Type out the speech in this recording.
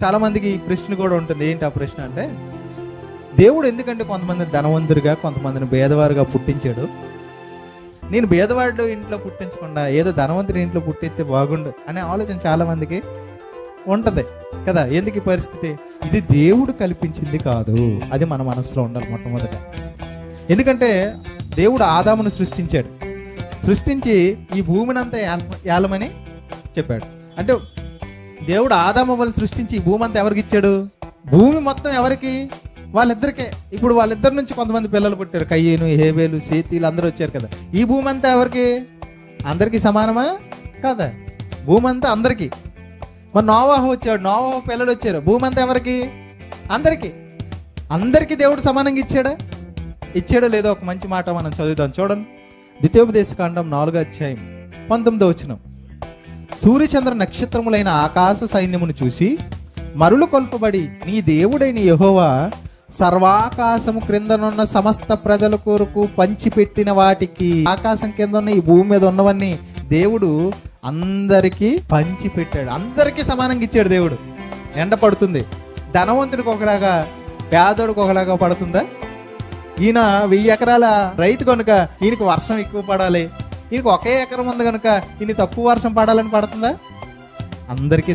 చాలా మందికి ఈ ప్రశ్న కూడా ఉంటుంది. ఏంటి ఆ ప్రశ్న అంటే, దేవుడు ఎందుకంటే కొంతమందిని ధనవంతుడిగా కొంతమందిని భేదవారుగా పుట్టించాడు, నేను భేదవాడు ఇంట్లో పుట్టించకుండా ఏదో ధనవంతుడి ఇంట్లో పుట్టిస్తే బాగుండు అనే ఆలోచన చాలా మందికి ఉంటది కదా. ఎందుకు ఈ పరిస్థితి? ఇది దేవుడు కల్పించింది కాదు, అది మన మనసులో ఉండాలి మొట్టమొదట. ఎందుకంటే దేవుడు ఆదామును సృష్టించాడు, సృష్టించి ఈ భూమిని అంతా ఏలమని చెప్పాడు. అంటే దేవుడు ఆదామవ్వని సృష్టించి ఈ భూమి అంతా ఎవరికి ఇచ్చాడు? భూమి మొత్తం ఎవరికి? వాళ్ళిద్దరికే. ఇప్పుడు వాళ్ళిద్దరి నుంచి కొంతమంది పిల్లలు పుట్టారు, కయ్యేను, హేబేలు, సేతీలు అందరూ వచ్చారు కదా. ఈ భూమి అంతా ఎవరికి? అందరికీ సమానమా కదా? భూమి అంతా అందరికీ. మరి నోవాహు వచ్చాడు, నోవాహు పిల్లలు వచ్చారు, భూమి అంతా ఎవరికి? అందరికీ. అందరికీ దేవుడు సమానంగా ఇచ్చాడా? ఇచ్చాడో లేదో ఒక మంచి మాట మనం చదువుదాం. చూడండి, ద్వితీయోపదేశకాండం 4వ అధ్యాయం 19వ వచనం. సూర్యచంద్ర నక్షత్రములైన ఆకాశ సైన్యమును చూసి మరులు కొల్పబడి, నీ దేవుడైన యెహోవా సర్వాకాశము క్రిందనున్న సమస్త ప్రజల కొరకు పంచిపెట్టిన వాటికి, ఆకాశం కింద ఉన్న ఈ భూమి మీద ఉన్నవన్నీ దేవుడు అందరికీ పంచిపెట్టాడు. అందరికీ సమానంగా ఇచ్చాడు దేవుడు. ఎండ పడుతుంది, ధనవంతుడికి ఒకలాగా పేదోడికి ఒకలాగా పడుతుందా? ఈయన 1000 ఎకరాల రైతు కనుక ఈయనకి వర్షం ఎక్కువ పడాలి, ఈయనకి ఒకే ఎకరం ఉంది కనుక ఈయన తక్కువ వర్షం పడాలని పడుతుందా? అందరికీ